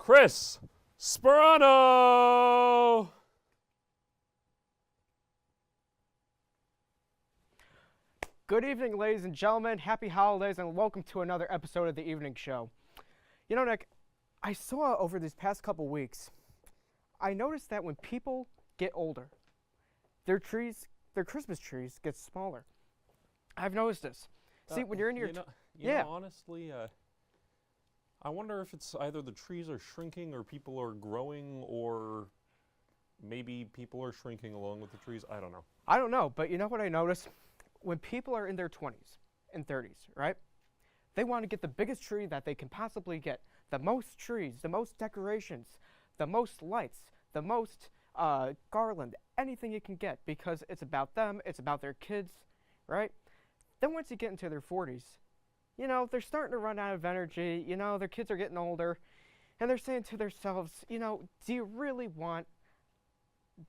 Chris Sparano! Good evening, ladies and gentlemen. Happy holidays, and welcome to another episode of the Evening Show. You know, Nick, I saw over these past couple weeks, I noticed that when people get older, their Christmas trees get smaller. I've noticed this. See, when you're in your... Honestly, I wonder if it's either the trees are shrinking or people are growing, or maybe people are shrinking along with the trees. I don't know. I don't know, but you know what I noticed? When people are in their 20s and 30s, right? They want to get the biggest tree that they can possibly get. The most trees, the most decorations, the most lights, the most garland, anything you can get, because it's about them, it's about their kids, right? Then once you get into their 40s, you know, they're starting to run out of energy, you know, their kids are getting older, and they're saying to themselves, you know, do you really want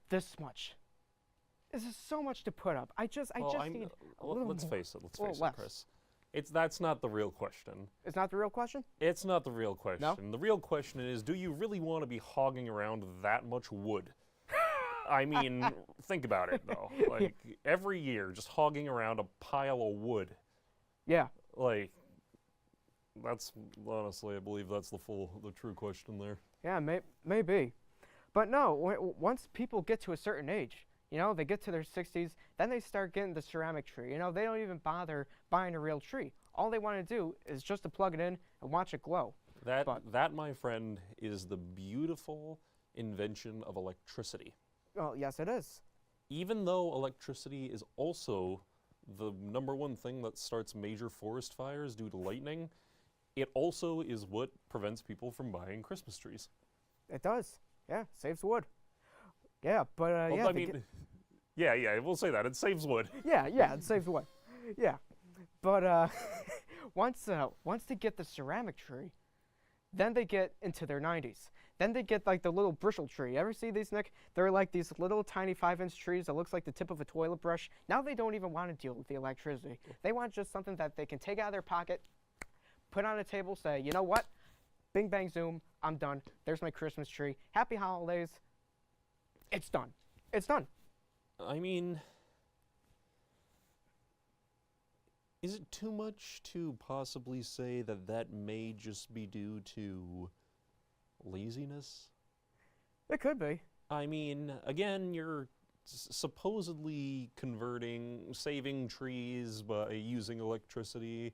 this much? This is so much to put up. I just need a little let's more. face it, less. Chris. That's not the real question. It's not the real question? It's not the real question. No? The real question is, do you really want to be hogging around that much wood? I mean, think about it, though. Like, every year, just hogging around a pile of wood. Yeah. Like, that's, honestly, I believe that's the true question there. Yeah, maybe. But no, once people get to a certain age, you know, they get to their 60s, then they start getting the ceramic tree. You know, they don't even bother buying a real tree. All they want to do is just to plug it in and watch it glow. That, my friend, is the beautiful invention of electricity. Well, yes, it is. Even though electricity is also the #1 thing that starts major forest fires due to lightning, it also is what prevents people from buying Christmas trees. It does. Yeah, saves wood. Yeah, but well, yeah. I mean, yeah, we'll say that. It saves wood. Yeah, it saves wood. Yeah. But once they get the ceramic tree, then they get into their 90s. Then they get like the little bristle tree. Ever see these, Nick? They're like these little tiny 5-inch trees that looks like the tip of a toilet brush. Now they don't even want to deal with the electricity. They want just something that they can take out of their pocket, put on a table, say, you know what? Bing, bang, zoom, I'm done. There's my Christmas tree. Happy holidays. It's done. It's done. I mean, is it too much to possibly say that that may just be due to laziness? It could be. I mean, again, you're supposedly saving trees by using electricity.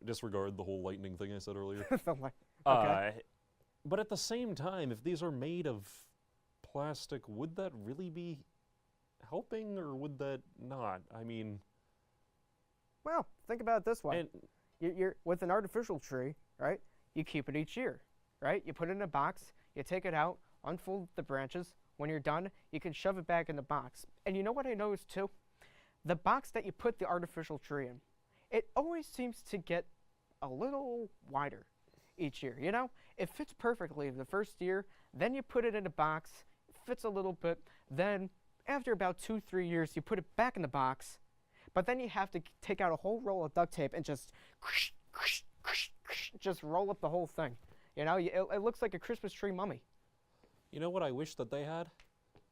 Disregard the whole lightning thing I said earlier. Okay. But at the same time, if these are made of plastic, would that really be helping, or would that not? I mean... Well, think about it this way. You're with an artificial tree, right? You keep it each year, right? You put it in a box, you take it out, unfold the branches. When you're done, you can shove it back in the box. And you know what I noticed too? The box that you put the artificial tree in, it always seems to get a little wider each year, you know? It fits perfectly the first year, then you put it in a box, it fits a little bit, then after about 2-3 years, you put it back in the box, but then you have to take out a whole roll of duct tape and just roll up the whole thing. You know, it looks like a Christmas tree mummy. You know what I wish that they had?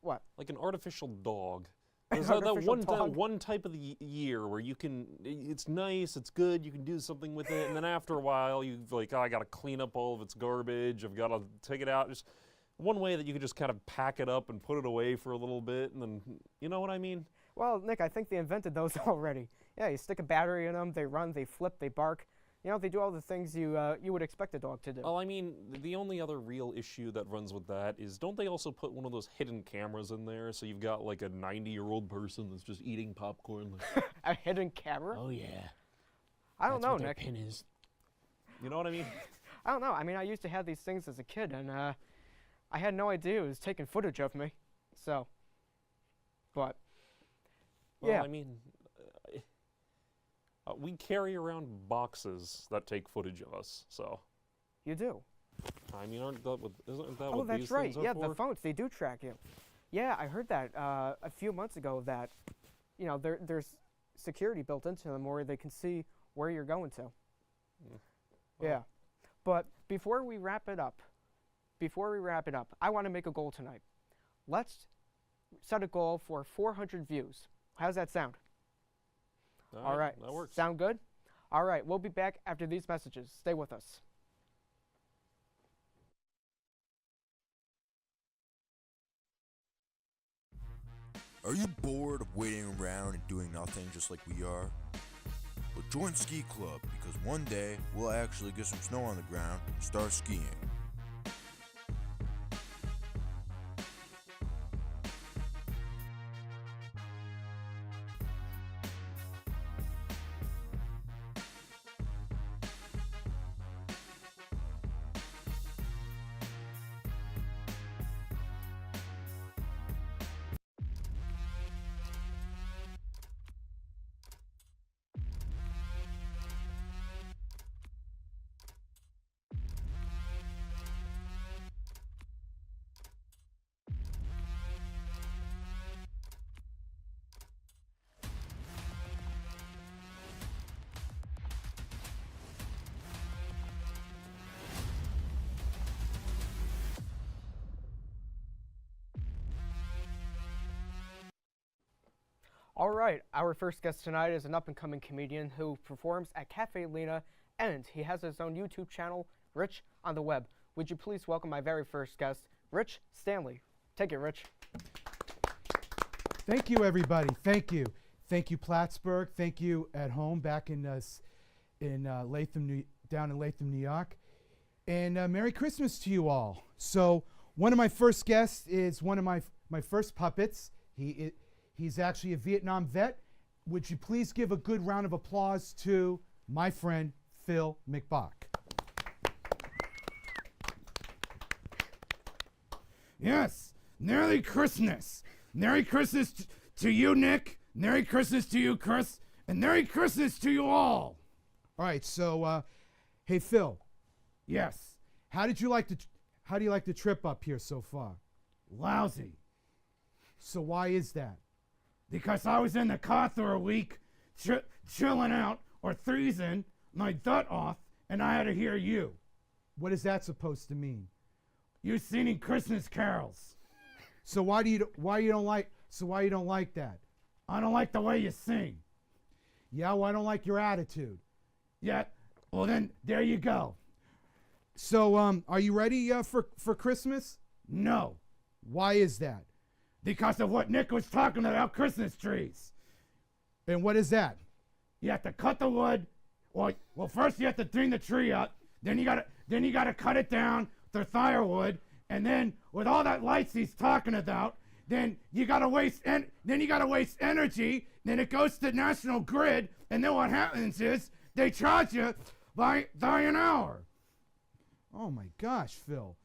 What? Like an artificial dog. An There's artificial dog? one type of the year where you can, it's nice, it's good, you can do something with it, and then after a while, you've like, oh, I gotta clean up all of its garbage, I've gotta take it out. Just one way that you could just kind of pack it up and put it away for a little bit, and then, you know what I mean? Well, Nick, I think they invented those already. Yeah, you stick a battery in them, they run, they flip, they bark. You know, they do all the things you would expect a dog to do. Well, I mean, the only other real issue that runs with that is, don't they also put one of those hidden cameras in there, so you've got like a 90-year-old person that's just eating popcorn? Like, a hidden camera? oh yeah. I don't know, Nick. Nick. Pin is. You know what I mean? I don't know. I mean, I used to have these things as a kid, and I had no idea it was taking footage of me. So, but, well, yeah. I mean, we carry around boxes that take footage of us, so. You do. I mean, isn't that what Oh, that's these right. things are Yeah, for? the phones, they do track you. Yeah, I heard that a few months ago that, you know, there's security built into them where they can see where you're going to. Well, Yeah. But before we wrap it up, I want to make a goal tonight. Let's set a goal for 400 views. How's that sound? All right. That works. Sound good? All right. We'll be back after these messages. Stay with us. Are you bored of waiting around and doing nothing just like we are? Well, join Ski Club, because one day we'll actually get some snow on the ground and start skiing. All right, our first guest tonight is an up-and-coming comedian who performs at Cafe Lena, and he has his own YouTube channel, Rich on the Web. Would you please welcome my very first guest, Rich Stanley. Take it, Rich. Thank you, everybody. Thank you. Thank you, Plattsburgh. Thank you at home back in Latham, down in Latham, New York. And Merry Christmas to you all. So one of my first guests is one of my first puppets. He's actually a Vietnam vet. Would you please give a good round of applause to my friend, Phil McBach. Yes, Merry Christmas. Merry Christmas to you, Nick. Merry Christmas to you, Chris. And Merry Christmas to you all. All right, so, hey, Phil. Yes. How do you like the trip up here so far? Lousy. So why is that? Because I was in the car for a week, chilling out or freezing my butt off, and I had to hear you. What is that supposed to mean? You singing Christmas carols. So why you don't like that? I don't like the way you sing. Yeah, well, I don't like your attitude. Yeah, well then, there you go. So, are you ready for Christmas? No. Why is that? Because of what Nick was talking about, Christmas trees. And what is that? You have to cut the wood. Well, first you have to bring the tree up. Then you gotta cut it down to firewood. And then with all that lights he's talking about, then you gotta waste energy. Then it goes to National Grid. And then what happens is they charge you by an hour. Oh my gosh, Phil.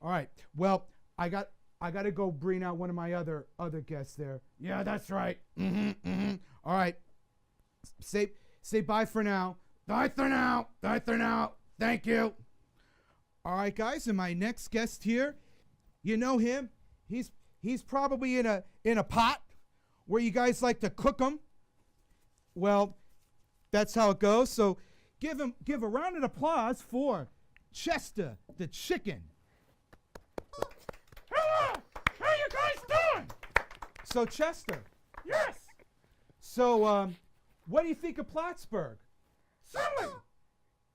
All right. Well, I got to go bring out one of my other guests there. Yeah, that's right. All right. Say bye for now. Bye for now. Bye for now. Thank you. All right, guys, and my next guest here, you know him. He's probably in a pot where you guys like to cook them. Well, that's how it goes. So give a round of applause for Chester the chicken. Hello! How you guys doing? So Chester. Yes. So what do you think of Plattsburgh? Silly.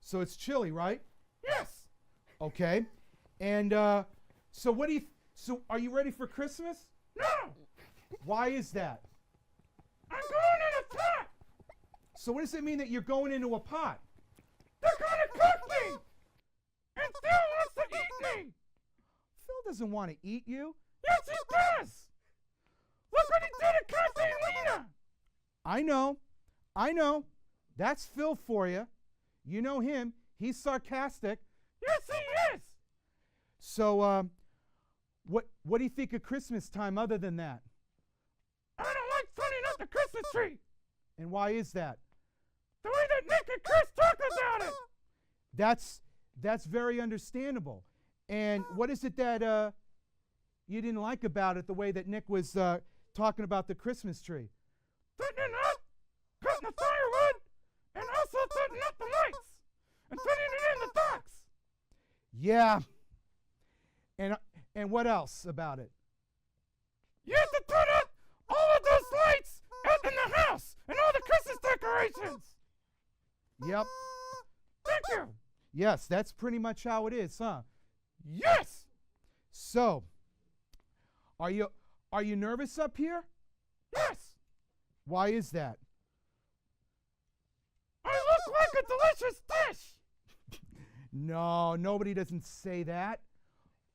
So it's chilly, right? Yes. Okay. And so are you ready for Christmas? No. Why is that? I'm going in a pot. So what does it mean that you're going into a pot? They're gonna cook me. And Phil wants to eat me. Phil doesn't want to eat you. Yes, he does. Look what he did at Cafe Lena. I know. That's Phil for you. You know him. He's sarcastic. Yes, he is. So, what do you think of Christmas time other than that? I don't like putting up the Christmas tree. And why is that? The way that Nick and Chris talk about it. That's very understandable. And what is it that you didn't like about it, the way that Nick was talking about the Christmas tree? Putting it up, cutting the firewood, and also putting up the lights, and putting it in the box. Yeah. And what else about it? You have to turn up all of those lights out in the house and all the Christmas decorations. Yep. Thank you. Yes, that's pretty much how it is, huh? Yes. So, are you nervous up here? Yes. Why is that? I look like a delicious dish. No, nobody doesn't say that.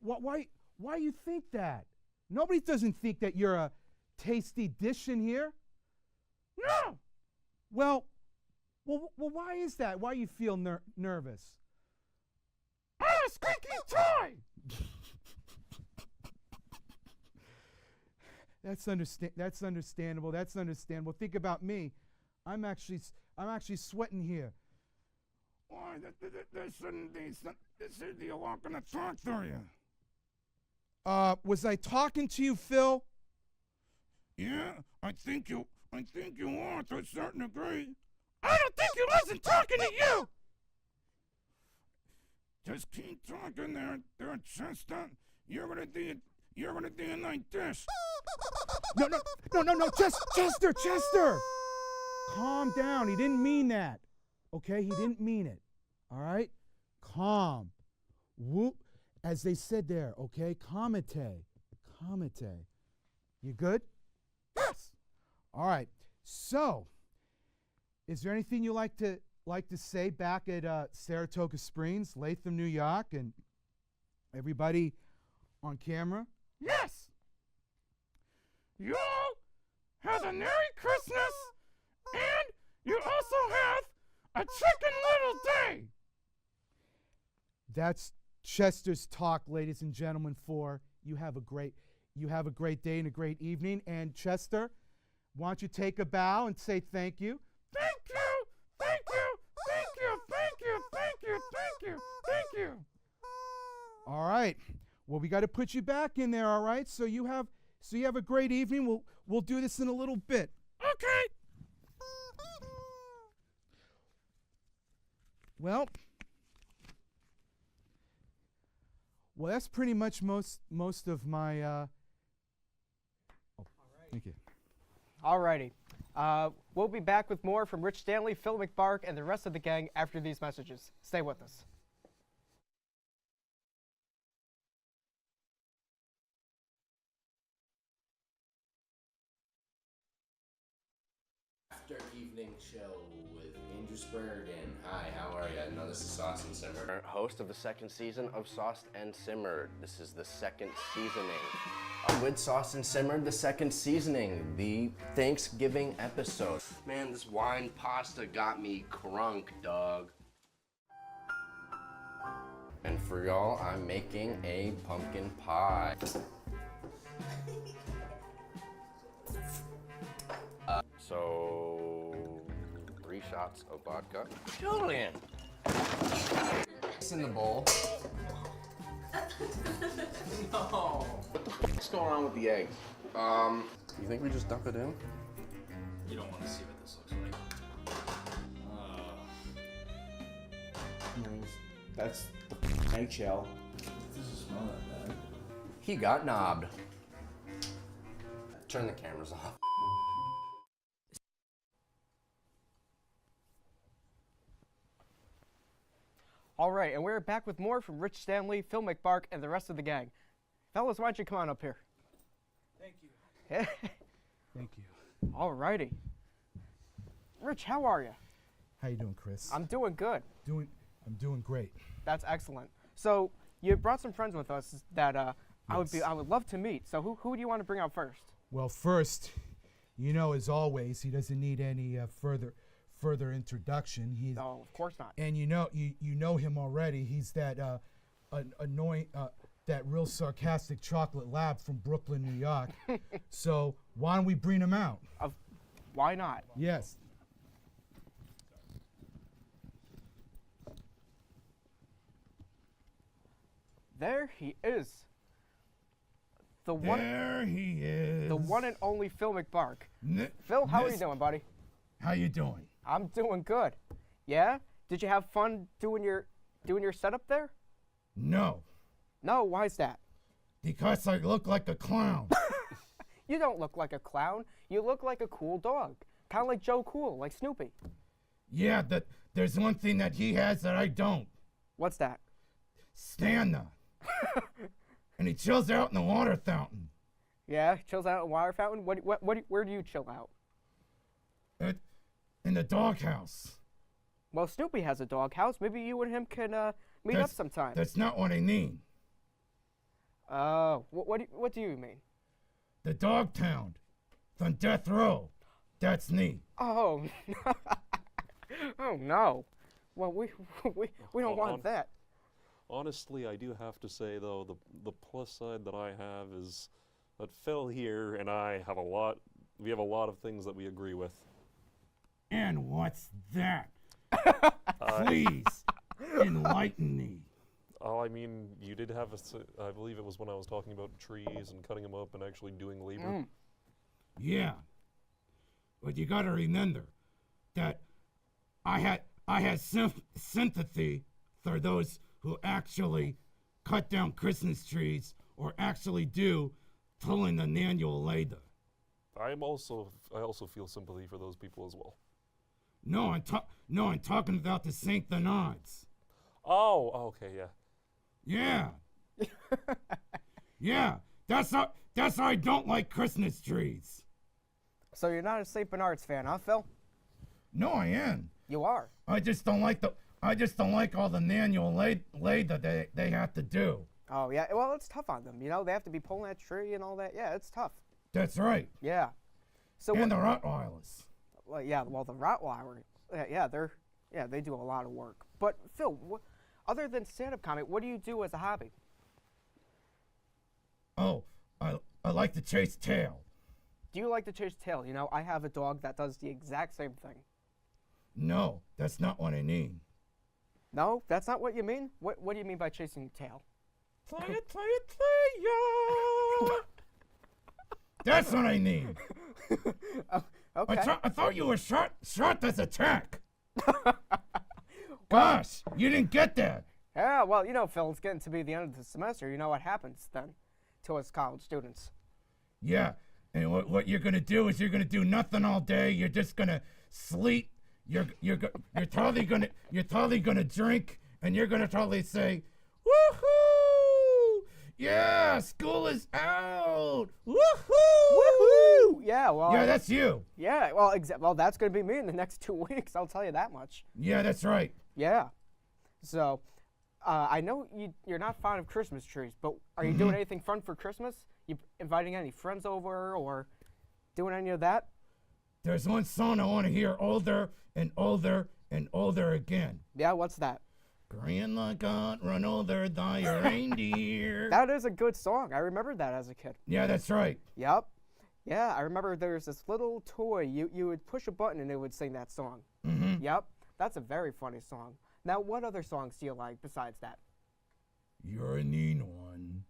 Why you think that? Nobody doesn't think that you're a tasty dish in here. No. Well, why is that? Why you feel nervous? I'm a squeaky toy. That's understandable. That's understandable. Think about me. I'm actually sweating here. Why, there shouldn't be a walk on the talk to you. Was I talking to you, Phil? Yeah, I think you are to a certain degree. I don't think he wasn't talking to you. Just keep talking there, Chester. You're gonna do it like this. No, Chester. Calm down. He didn't mean that. Okay, he didn't mean it. All right? Calm. Whoop. As they said there, okay? Kamite. You good? Yes. All right. So, is there anything you like to say back at Saratoga Springs, Latham, New York, and everybody on camera? Yes. You all have a Merry Christmas, and you also have a Chicken Little Day. That's Chester's talk, ladies and gentlemen. For you have a great day and a great evening. And Chester, why don't you take a bow and say thank you? Thank you, thank you, thank you, thank you, thank you, thank you, thank you. All right. Well, we got to put you back in there. All right. So you have a great evening. We'll do this in a little bit. Okay. Well, that's pretty much most of my. Thank you. Alrighty. We'll be back with more from Rich Stanley, Phil McBark, and the rest of the gang after these messages. Stay with us. After evening show with Andrew Spurgeon. Hi, how are you? No, this is Sauce and Simmer, host of the second season of Sauced and Simmered. This is the second seasoning. With Sauced and Simmered, the second seasoning, the Thanksgiving episode. Man, this wine pasta got me crunk, dog. And for y'all, I'm making a pumpkin pie. So, 3 shots of vodka. Julian! It's in the bowl. No. What's going on with the eggs? You think we just dump it in? You don't want to see what this looks like. That's the eggshell. Doesn't smell that bad. He got knobbed. Turn the cameras off. All right, and we're back with more from Rich Stanley, Phil McBark, and the rest of the gang. Fellas, why don't you come on up here? Thank you. Thank you. All righty. Rich, how are you? How you doing, Chris? I'm doing good. I'm doing great. That's excellent. So you brought some friends with us that I would love to meet. So who do you want to bring out first? Well, first, as always, he doesn't need any further introduction. He's No, of course not. and you know him already. He's that annoying, that real sarcastic chocolate lab from Brooklyn, New York. So why don't we bring him out? Why not? Yes. There he is. The one and only Phil McBark. Phil, how are you doing, buddy? How you doing? I'm doing good. Yeah? Did you have fun doing your setup there? No, No, why's that? because I look like a clown. You don't look like a clown. You look like a cool dog. Kind of like Joe Cool, like Snoopy. Yeah, there's one thing that he has that I don't. What's that? Stamina. And he chills out in the water fountain. Yeah, chills out at a water fountain. Where do you chill out? In the doghouse. Well, Snoopy has a doghouse. Maybe you and him can meet up sometime. That's not what I mean. Oh, what do you mean? The dog pound. On death row. That's me. Oh, oh no. Well, we don't want that. Honestly, I do have to say though, the plus side that I have is that Phil here and I have we have a lot of things that we agree with. And what's that? Please, enlighten me. Oh, I mean, you did have I believe it was when I was talking about trees and cutting them up and actually doing labor. Yeah. But you gotta remember that I had sympathy for those who actually cut down Christmas trees or actually do pulling the annual labor. I also feel sympathy for those people as well. No, I'm talking about the Saint Bernards. Oh, okay, yeah. Yeah. Yeah. That's how I don't like Christmas trees. So you're not a St. Bernard's fan, huh, Phil? No, I am. You are. I just don't like all the manual labor they have to do. Oh yeah. Well, it's tough on them. You know, they have to be pulling that tree and all that. Yeah, it's tough. That's right. Yeah. So And the Rottweilers. Well, yeah. Well, the Rottweiler. Yeah, they do a lot of work. But Phil, other than stand-up comedy, what do you do as a hobby? Oh, I like to chase tail. Do you like to chase tail? You know, I have a dog that does the exact same thing. No, that's not what I mean. No, that's not what you mean? What do you mean by chasing tail? Play it, yeah. That's what I mean. Okay. I thought you were short as attack. Gosh, you didn't get that. Yeah, well, you know, Phil, it's getting to be the end of the semester. You know what happens then to us college students. Yeah, and what you're gonna do is you're gonna do nothing all day. You're just gonna sleep. You're totally gonna drink, and you're gonna totally say, "Woohoo! Yeah, school is out! Woohoo! Woohoo! Yeah, well. Yeah, that's you. Yeah, well, well, that's gonna be me in the next 2 weeks. I'll tell you that much. Yeah, that's right. Yeah. So, I know you're not fond of Christmas trees, but are you doing anything fun for Christmas? You inviting any friends over or doing any of that? There's one song I want to hear older and older and older again. Yeah, what's that? Grandma got run over thy reindeer. That is a good song. I remember that as a kid. Yeah, that's right. Yep. Yeah, I remember there's this little toy. You would push a button and it would sing that song. Mm-hmm. Yep. That's a very funny song. Now, what other songs do you like besides that? You're a mean one.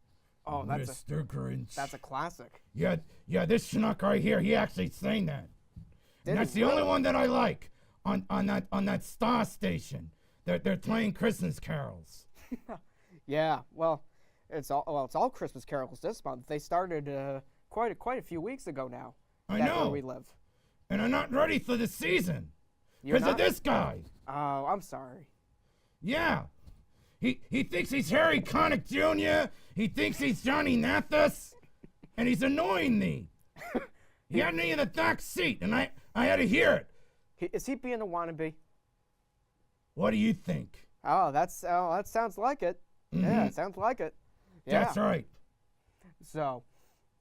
Oh, Mr. Grinch. That's a classic. Yeah, this schnook right here, he actually sang that. And that's the only one that I like on that star station. They're playing Christmas carols. Yeah, well, it's all Christmas carols this month. They started quite a few weeks ago now. I know. Where we live. And I'm not ready for the season You're because of not? this guy. Oh, I'm sorry. Yeah. He thinks he's Harry Connick Jr. He thinks he's Johnny Mathis, and he's annoying me. He had me in the back seat, and I had to hear it. Is he being a wannabe? What do you think? Oh, that sounds like it. Mm-hmm. Yeah, it sounds like it. Yeah. That's right. So,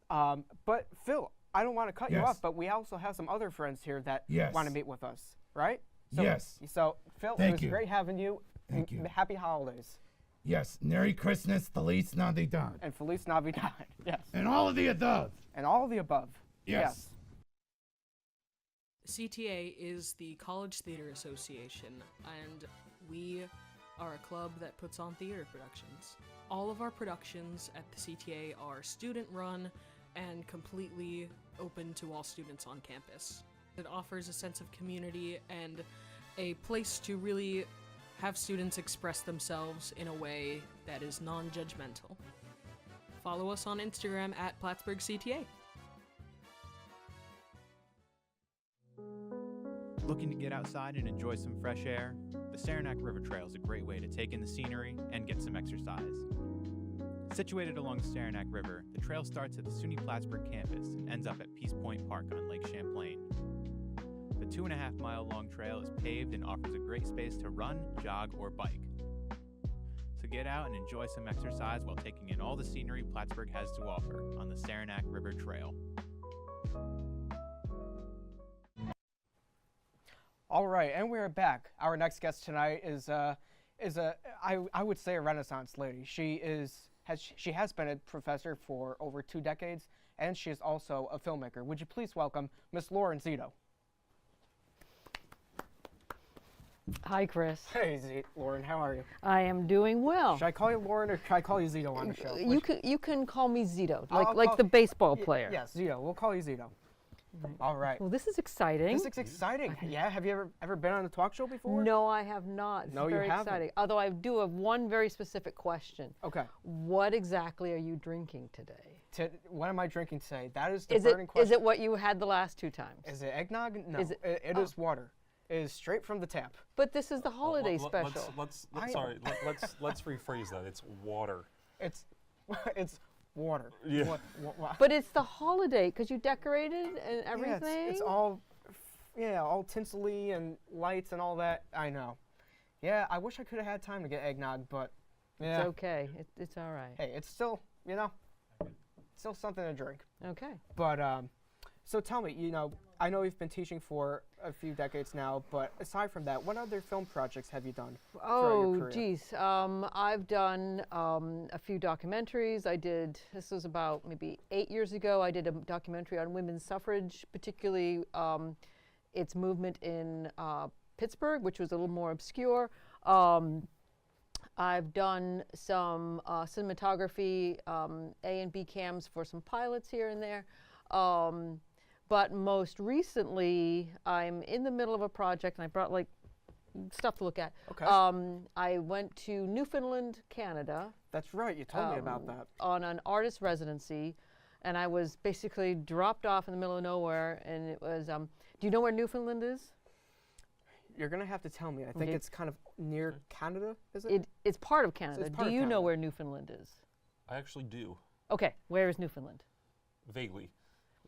but Phil, I don't want to cut you Yes. off, but we also have some other friends here that Yes. want to meet with us, right? So, Yes. So, Phil, Thank it was you. great having you. Thank you. Happy holidays. Yes. Merry Christmas, Feliz Navidad. And Feliz Navidad. Yes. And all of the above. And all of the above. Yes. CTA is the College Theater Association, and we are a club that puts on theater productions. All of our productions at the CTA are student-run and completely open to all students on campus. It offers a sense of community and a place to really have students express themselves in a way that is non-judgmental. Follow us on Instagram at Plattsburgh CTA. Looking to get outside and enjoy some fresh air? The Saranac River Trail is a great way to take in the scenery and get some exercise. Situated along the Saranac River, the trail starts at the SUNY Plattsburgh campus and ends up at Peace Point Park on Lake Champlain. The 2.5-mile long trail is paved and offers a great space to run, jog, or bike. So get out and enjoy some exercise while taking in all the scenery Plattsburgh has to offer on the Saranac River Trail. All right, and we're back. Our next guest tonight is I would say a Renaissance lady. She has been a professor for over 2 decades, and she is also a filmmaker. Would you please welcome Miss Lauren Zito? Hi, Chris. Hey, Lauren, how are you? I am doing well. Should I call you Lauren or should I call you Zito on the show? You can call me Zito, I'll like call- the baseball player. Yes, Zito. We'll call you Zito. All right. Well, this is exciting. This is exciting. Yeah. Have you ever been on a talk show before? No, I have not. It's No, you very haven't. exciting. Although I do have one very specific question. Okay. What exactly are you drinking today? What am I drinking today? That is the Is burning it question. is it what you had the last 2 times? Is it eggnog? No. Is it- It is water. It is straight from the tap. But this is the holiday special. Let's rephrase that. It's water. It's water. Yeah. But it's the holiday because you decorated and everything. Yeah, it's all, all tinsely and lights and all that. I know. Yeah, I wish I could have had time to get eggnog, but yeah. It's okay. It's all right. Hey, it's still, still something to drink. Okay. But so tell me, I know you've been teaching for a few decades now, but aside from that, what other film projects have you done throughout your Oh, career? geez. I've done a few documentaries. This was about maybe 8 years ago, I did a documentary on women's suffrage, particularly its movement in Pittsburgh, which was a little more obscure. I've done some cinematography, A and B cams for some pilots here and there. But most recently, I'm in the middle of a project, and I brought stuff to look at. Okay. I went to Newfoundland, Canada. That's right. You told me about that. On an artist residency, and I was basically dropped off in the middle of nowhere. And it was. Do you know where Newfoundland is? You're gonna have to tell me. I think Okay. it's kind of near Canada, is it? It's part of Canada. it's part Do of you know Canada. where Newfoundland is? I actually do. Okay, where is Newfoundland? Vaguely.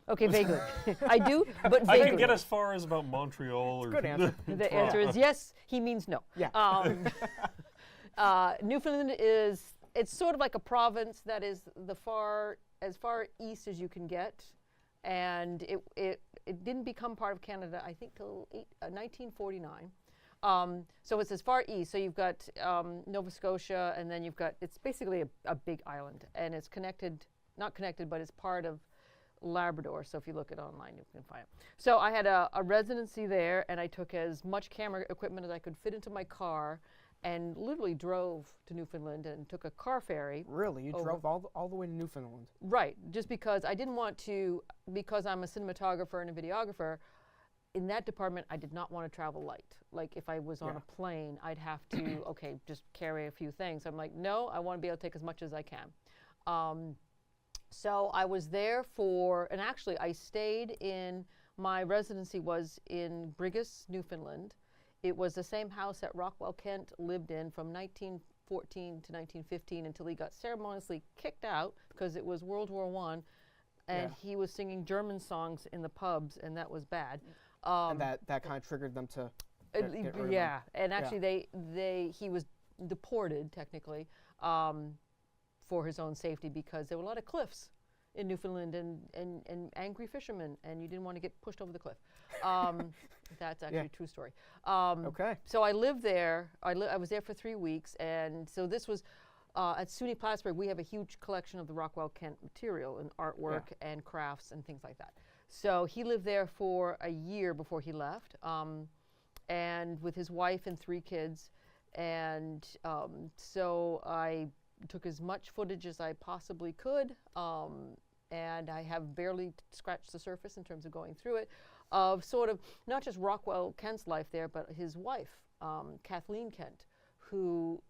Okay, vaguely. I do, but I vaguely. can get as far as about Montreal or. Good answer. The answer is yes. He means no. Yeah. Newfoundland it's sort of like a province that is as far east as you can get, and it didn't become part of Canada, I think, till 1949. So it's as far east. So you've got Nova Scotia, and then it's basically a big island, and it's not connected, but it's part of Labrador. So if you look it online, you can find it. So I had a residency there, and I took as much camera equipment as I could fit into my car, and literally drove to Newfoundland and took a car ferry. Really? You over. drove all the way to Newfoundland? Right, just because I didn't want to, because I'm a cinematographer and a videographer, in that department I did not want to travel light. Like if I was on a plane, I'd have to, just carry a few things. I'm like, no, I want to be able to take as much as I can. So I was there and actually I stayed my residency was in Brigus, Newfoundland. It was the same house that Rockwell Kent lived in from 1914 to 1915 until he got ceremoniously kicked out because it was World War I, and he was singing German songs in the pubs, and that was bad. And that kind of triggered them to get rid of him. Yeah, and actually he was deported technically for his own safety because there were a lot of cliffs in Newfoundland and angry fishermen, and you didn't want to get pushed over the cliff. That's actually a true story. Okay. So I lived there. I was there for 3 weeks, and so this was at SUNY Plattsburgh. We have a huge collection of the Rockwell Kent material and artwork and crafts and things like that. So he lived there for a year before he left, and with his wife and 3 kids. And so I took as much footage as I possibly could, and I have barely scratched the surface in terms of going through it, of sort of not just Rockwell Kent's life there, but his wife, Kathleen Kent, who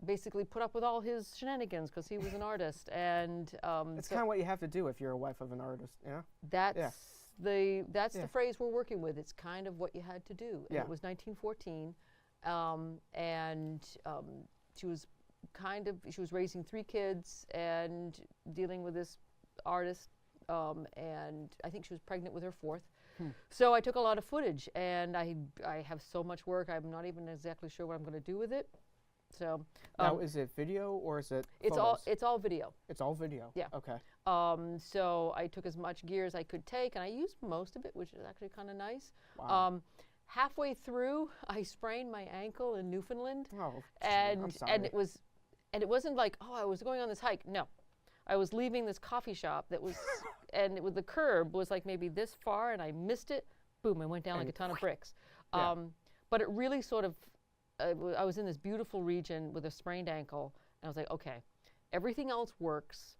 basically put up with all his shenanigans because he was an artist. And it's kind of what you have to do if you're a wife of an artist, yeah? That's the phrase we're working with. It's kind of what you had to do. And it was 1914, and she was raising 3 kids and dealing with this artist, and I think she was pregnant with her 4th. So I took a lot of footage, and I have so much work. I'm not even exactly sure what I'm going to do with it. So now, is it video or is it? It's photos? it's all video. It's all video. Yeah. Okay. So I took as much gear as I could take, and I used most of it, which is actually kind of nice. Wow. Halfway through, I sprained my ankle in Newfoundland, Oh, and I'm sorry. it wasn't like, oh, I was going on this hike. No, I was leaving this coffee shop that was, and the curb was like maybe this far, and I missed it. Boom! I went down like a ton of bricks. But it really sort of, I was in this beautiful region with a sprained ankle, and I was like, okay, everything else works.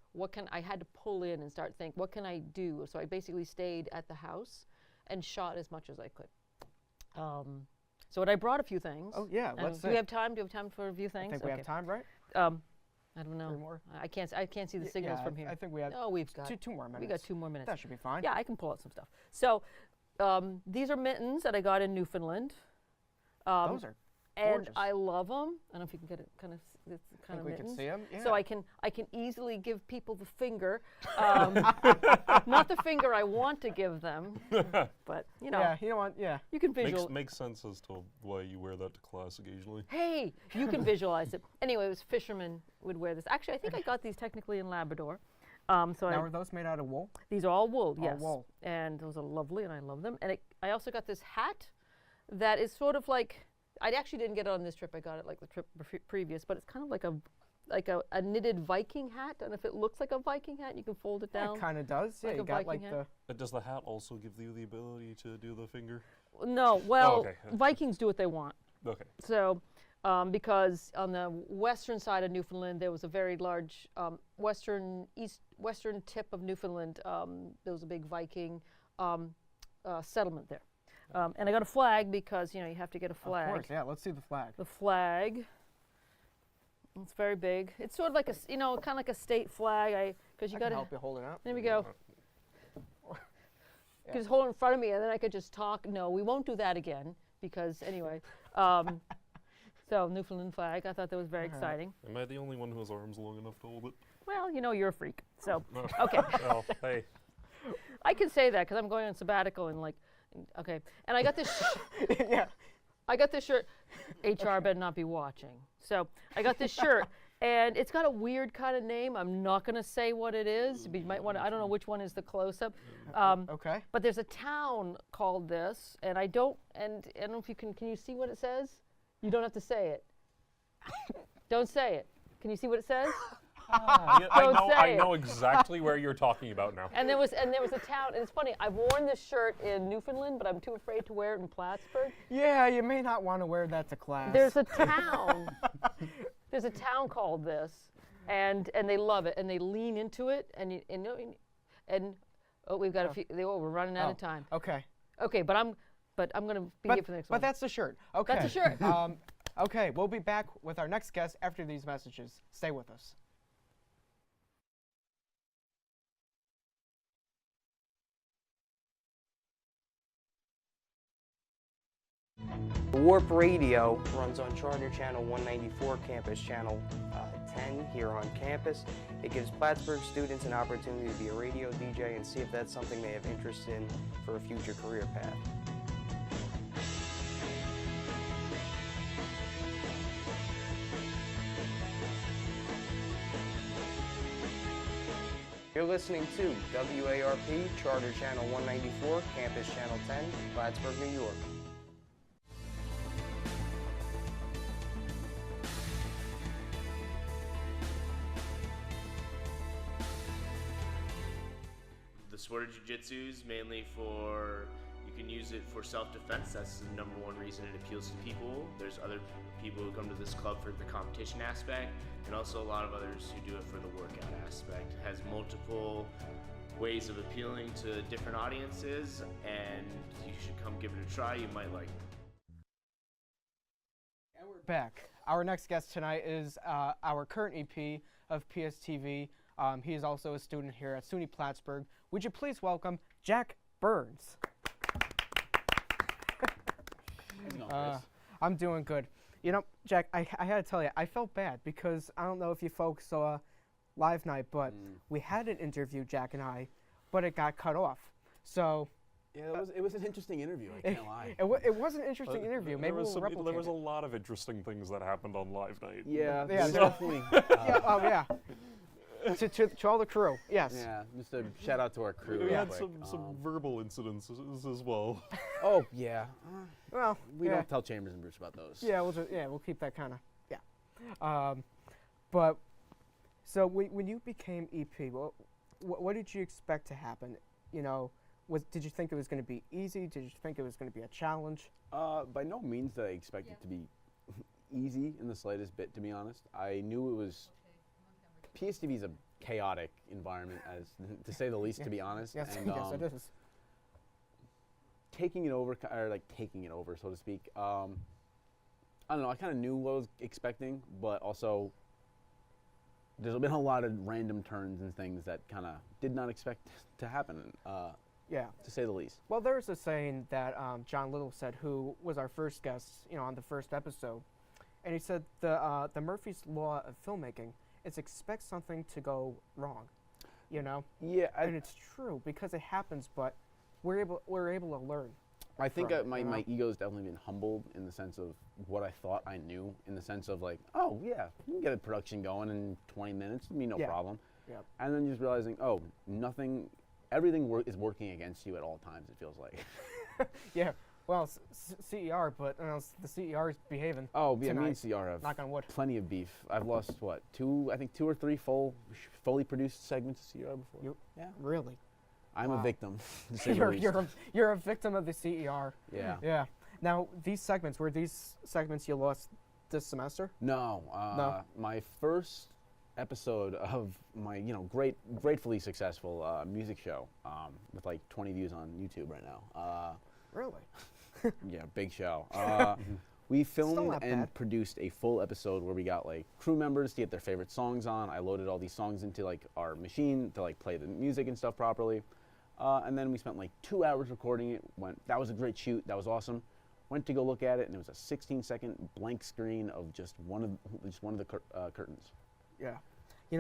I had to pull in and start thinking, what can I do? So I basically stayed at the house and shot as much as I could. So I brought a few things. Oh yeah, let's do we have time? Do you have time for a few things? I think we have time, right? I don't know. 3 more? I can't see the signals from here. I think we have. Oh, we've got 2 more minutes. We got 2 more minutes. That should be fine. Yeah, I can pull out some stuff. So these are mittens that I got in Newfoundland. Those are gorgeous. And I love them. I don't know if you can get it kind of I think we mittens. can see them. Yeah. So I can easily give people the finger, not the finger I want to give them, but you know. Yeah, you know what? Yeah. You can visualize. Makes sense as to why you wear that to class occasionally. Hey, you can visualize it. Anyway, it was fishermen would wear this. Actually, I think I got these technically in Labrador. Now, are those made out of wool? These are all wool, All yes. wool. And those are lovely, and I love them. And I also got this hat that is sort of like, I actually didn't get it on this trip. I got it like the trip previous, but it's kind of like a knitted Viking hat. And if it looks like a Viking hat, you can fold it down. It kind of does. Yeah, like you a got Viking like hat. the. Does the hat also give you the ability to do the finger? No, well, okay. Vikings do what they want. Okay. So, because on the western side of Newfoundland, there was a very large western tip of Newfoundland. There was a big Viking settlement there. And I got a flag because, you know, you have to get a flag. Of course, yeah. Let's see the flag. The flag. It's very big. It's sort of like kind of like a state flag. Because you got to help you hold it up. There we go. You could just hold it in front of me, and then I could just talk. No, we won't do that again because anyway. So Newfoundland flag. I thought that was very exciting. Am I the only one who has arms long enough to hold it? Well, you know, you're a freak. So okay. Well, hey. I can say that because I'm going on sabbatical and like. Okay, and I got this. Yeah. I got this shirt. HR better not be watching. So I got this shirt, and it's got a weird kind of name. I'm not going to say what it is. But you might want to. I don't know which one is the close-up. Okay. But there's a town called this, and I don't. And I don't know if you can. Can you see what it says? You don't have to say it. Don't say it. Can you see what it says? Yeah, I know exactly where you're talking about now. And there was a town, and it's funny. I've worn this shirt in Newfoundland, but I'm too afraid to wear it in Plattsburgh. Yeah, you may not want to wear that to class. There's a town. There's a town called this, and they love it, and they lean into it, and we've got a few. We're running out of time. Okay. Okay, but I'm gonna be here for the next one. But that's the shirt. Okay. That's the shirt. Okay, we'll be back with our next guest after these messages. Stay with us. Warp Radio runs on Charter Channel 194, Campus Channel 10 here on campus. It gives Plattsburgh students an opportunity to be a radio DJ and see if that's something they have interest in for a future career path. You're listening to WARP, Charter Channel 194, Campus Channel 10, Plattsburgh, New York. The Sword Jiu-Jitsu is mainly you can use it for self-defense. That's the number one reason it appeals to people. There's other people who come to this club for the competition aspect, and also a lot of others who do it for the workout aspect. It has multiple ways of appealing to different audiences, and you should come give it a try. You might like it. And we're back. Our next guest tonight is our current EP of PSTV. He is also a student here at SUNY Plattsburgh. Would you please welcome Jack Burns? I'm doing good. You know, Jack, I had to tell you, I felt bad because I don't know if you folks saw Live Night, but we had an interview, Jack and I, but it got cut off. So. Yeah, it was an interesting interview, I can't lie. It was an interesting interview. Maybe we'll replicate there was a it. lot of interesting things that happened on Live Night. Yeah, Yeah, definitely. yeah. To all the crew, yes. Yeah, just a shout out to our crew. We real had quick. some verbal incidents as well. Oh yeah. Well, we don't tell Chambers and Bruce about those. Yeah, we'll keep that kind of But so when you became EP, what did you expect to happen? You know, did you think it was going to be easy? Did you think it was going to be a challenge? By no means did I expect it to be easy in the slightest bit, to be honest. I knew it was. PSTV is a chaotic environment, to say the least, to be honest. Yes, and, yes, it is. Taking it over, so to speak. I don't know. I kind of knew what I was expecting, but also there's been a lot of random turns and things that kind of did not expect to happen. Yeah, to say the least. Well, there's a saying that John Little said, who was our first guest, on the first episode, and he said the Murphy's Law of filmmaking is expect something to go wrong, Yeah, and it's true because it happens, but we're able to learn. I think my ego's definitely been humbled in the sense of what I thought I knew, in the sense of like, oh yeah, you can get a production going in 20 minutes, no problem. Yep. And then just realizing, oh, everything is working against you at all times, it feels like. Yeah, well, CER, but the CER is behaving. Oh, yeah, tonight. me and CER have Knock on wood. plenty of beef. I've lost, two or three fully produced segments of CER before. Yeah. Really? I'm a victim, to say the least. You're a victim of the CER. Yeah. Yeah. Now, were these segments you lost this semester? No. No? My first episode of my, gratefully successful music show with like 20 views on YouTube right now. Really? Yeah, big show. We filmed and produced a full episode where we got like crew members to get their favorite songs on. I loaded all these songs into like our machine to like play the music and stuff properly. And then we spent like 2 hours recording it. That was a great shoot. That was awesome. Went to go look at it, and it was a 16-second blank screen of just one of the curtains. Yeah.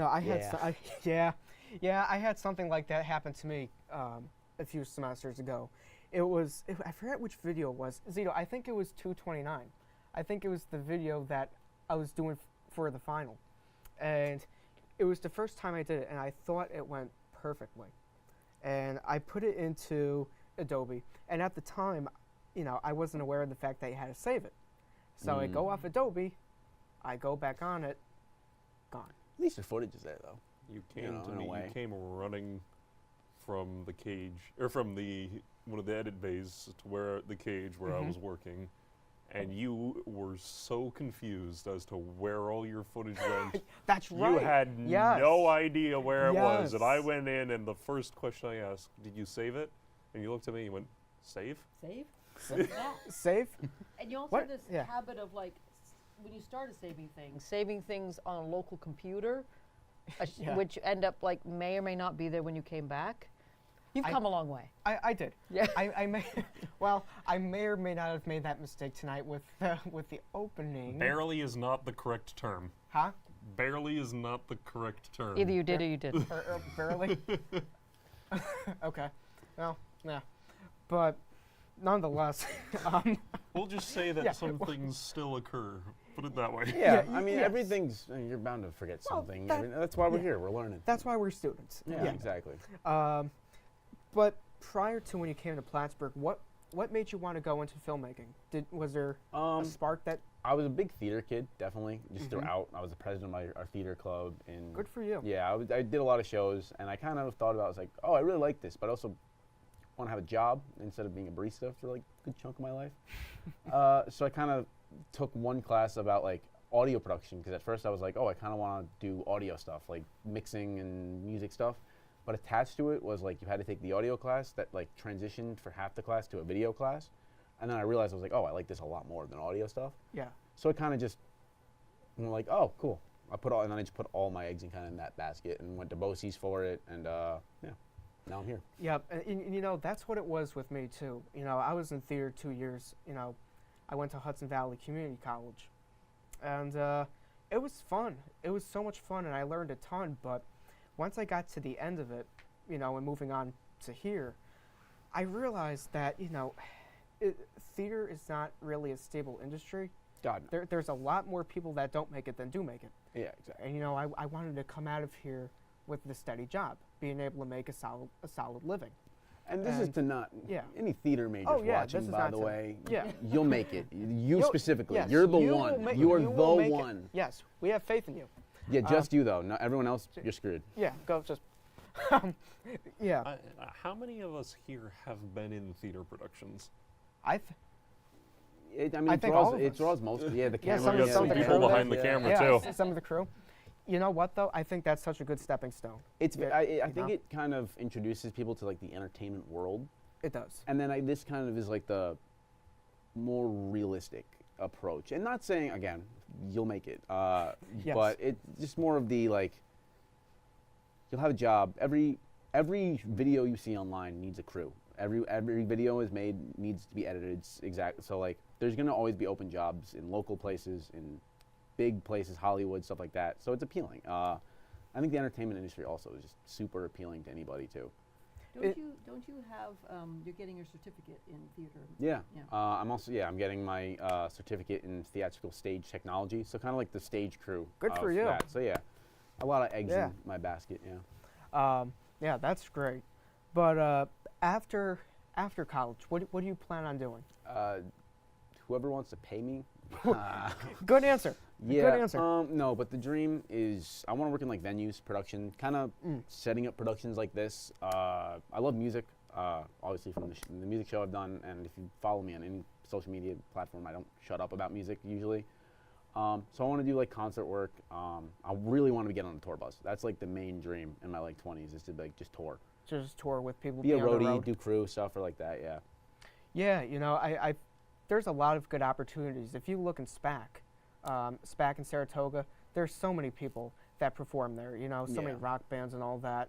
I had I had something like that happen to me a few semesters ago. I forget which video it was. Zito, I think it was 229. I think it was the video that I was doing for the final. And it was the first time I did it, and I thought it went perfectly. And I put it into Adobe. And at the time, I wasn't aware of the fact that you had to save it. So I go off Adobe, I go back on it, gone. At least the footage is there, though. You came running from the cage, or from one of the edit bays to where the cage where I was working, and you were so confused as to where all your footage went. That's right. You had no idea where it was, and I went in, and the first question I asked, "Did you save it?" And you looked at me and you went, "Save? Save? Yeah. Save? And you also have this habit of like, when you started saving things on a local computer, which end up like may or may not be there when you came back. You've come a long way. I did. Yeah. I may or may not have made that mistake tonight with the opening. Barely is not the correct term. Huh? Barely is not the correct term. Either you did or you didn't. or barely. Okay. Well, yeah. But nonetheless, we'll just say that some things still occur. Put it that way. Yeah, I mean, everything's, you're bound to forget something. That's why we're here. We're learning. That's why we're students. Yeah, exactly. But prior to when you came to Plattsburgh, what made you want to go into filmmaking? Was there a spark that? I was a big theater kid, definitely. Just throughout, I was the president of our theater club. And good for you. Yeah, I did a lot of shows, and I kind of thought about, I was like, oh, I really like this, but I also want to have a job instead of being a barista for like a good chunk of my life. So I kind of took one class about like audio production, because at first I was like, oh, I kind of want to do audio stuff, like mixing and music stuff. But attached to it was like you had to take the audio class that like transitioned for half the class to a video class. And then I realized I was like, oh, I like this a lot more than audio stuff. Yeah. So it kind of just And I'm like, oh, cool. And then I just put all my eggs in that basket and went to BOCES for it, and yeah, now I'm here. Yeah, and you know, that's what it was with me too. You know, I was in theater 2 years. You know, I went to Hudson Valley Community College, and it was fun. It was so much fun, and I learned a ton. But once I got to the end of it, you know, and moving on to here, I realized that, you know, theater is not really a stable industry. God, no. There's a lot more people that don't make it than do make it. Yeah, exactly. And you know, I wanted to come out of here with the steady job, being able to make a solid living. And this is to not any theater majors watching, by the way. Yeah, you'll make it. You specifically, yes, you're the one. You are the one. Yes, we have faith in you. Yeah, just you though. Not everyone else, you're screwed. Yeah, go just. Yeah. How many of us here have been in theater productions? I mean, I think all of it's us. Mostly, yeah, the Yeah, camera. some of the people crew behind the camera too. Some of the crew. You know what though? I think that's such a good stepping stone. It's. I think it kind of introduces people to like the entertainment world. It does. And then this kind of is like the more realistic approach. And not saying again, you'll make it. Yes. But it's just more of the like. You'll have a job. Every video you see online needs a crew. Every video is made needs to be edited. It's exact. So like, there's gonna always be open jobs in local places, in big places, Hollywood, stuff like that. So it's appealing. I think the entertainment industry also is just super appealing to anybody too. Don't you have you're getting your certificate in theater? Yeah. I'm getting my certificate in theatrical stage technology. So kind of like the stage crew. Good for you. That. So yeah, a lot of eggs in my basket. Yeah. Yeah, that's great. But after college, what do you plan on doing? Whoever wants to pay me. Good answer. Yeah. Good answer. No, but the dream is I want to work in like venues, production, kind of setting up productions like this. I love music, obviously from the music show I've done, and if you follow me on any social media platform, I don't shut up about music usually. So I want to do like concert work. I really want to get on a tour bus. That's like the main dream in my like 20s is to like just tour. Just tour with people. Be a on the roadie, road. do crew stuff or like that. Yeah. Yeah, you know, there's a lot of good opportunities. If you look in SPAC in Saratoga, there's so many people that perform there. You know, so many rock bands and all that.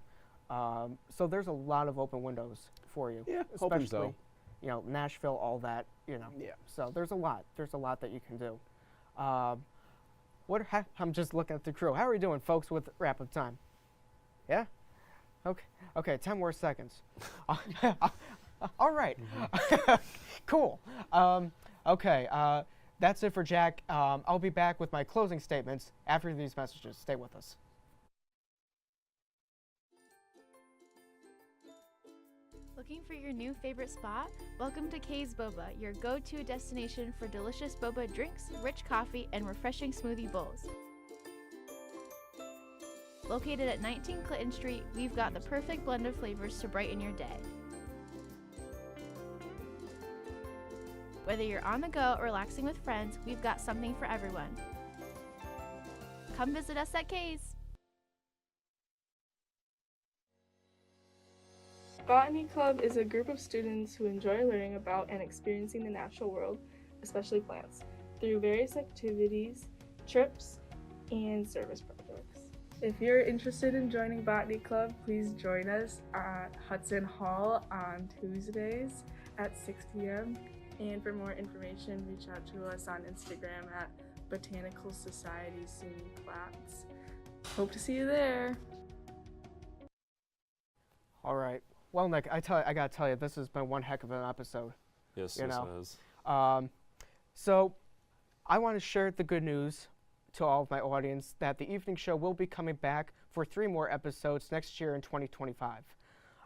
So there's a lot of open windows for you. Yeah, especially, hoping so. You know, Nashville, all that. You know. Yeah. So there's a lot. There's a lot that you can do. I'm just looking at the crew. How are we doing, folks, with wrap-up time? Yeah? Okay, 10 more seconds. All right. Cool. Okay, that's it for Jack. I'll be back with my closing statements after these messages. Stay with us. Looking for your new favorite spot? Welcome to Kay's Boba, your go-to destination for delicious boba drinks, rich coffee, and refreshing smoothie bowls. Located at 19 Clinton Street, we've got the perfect blend of flavors to brighten your day. Whether you're on the go or relaxing with friends, we've got something for everyone. Come visit us at Kay's. Botany Club is a group of students who enjoy learning about and experiencing the natural world, especially plants, through various activities, trips, and service projects. If you're interested in joining Botany Club, please join us at Hudson Hall on Tuesdays at 6 p.m. And for more information, reach out to us on Instagram at Botanical Society SUNY Platts. Hope to see you there. All right. Well, Nick, I gotta tell you, this has been one heck of an episode. Yes, you this know? has. So, I want to share the good news to all of my audience that the evening show will be coming back for 3 more episodes next year in 2025.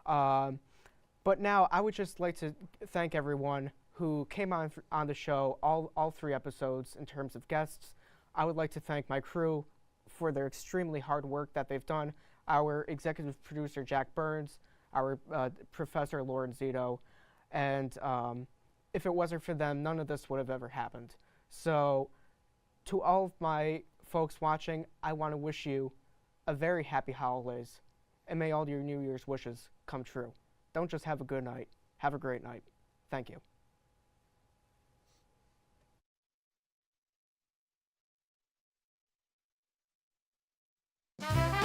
But now, I would just like to thank everyone who came on the show, all 3 episodes in terms of guests. I would like to thank my crew for their extremely hard work that they've done. Our executive producer, Jack Burns, our professor, Lauren Zito, and if it wasn't for them, none of this would have ever happened. So to all of my folks watching, I want to wish you a very happy holidays, and may all your New Year's wishes come true. Don't just have a good night, have a great night. Thank you. Bye.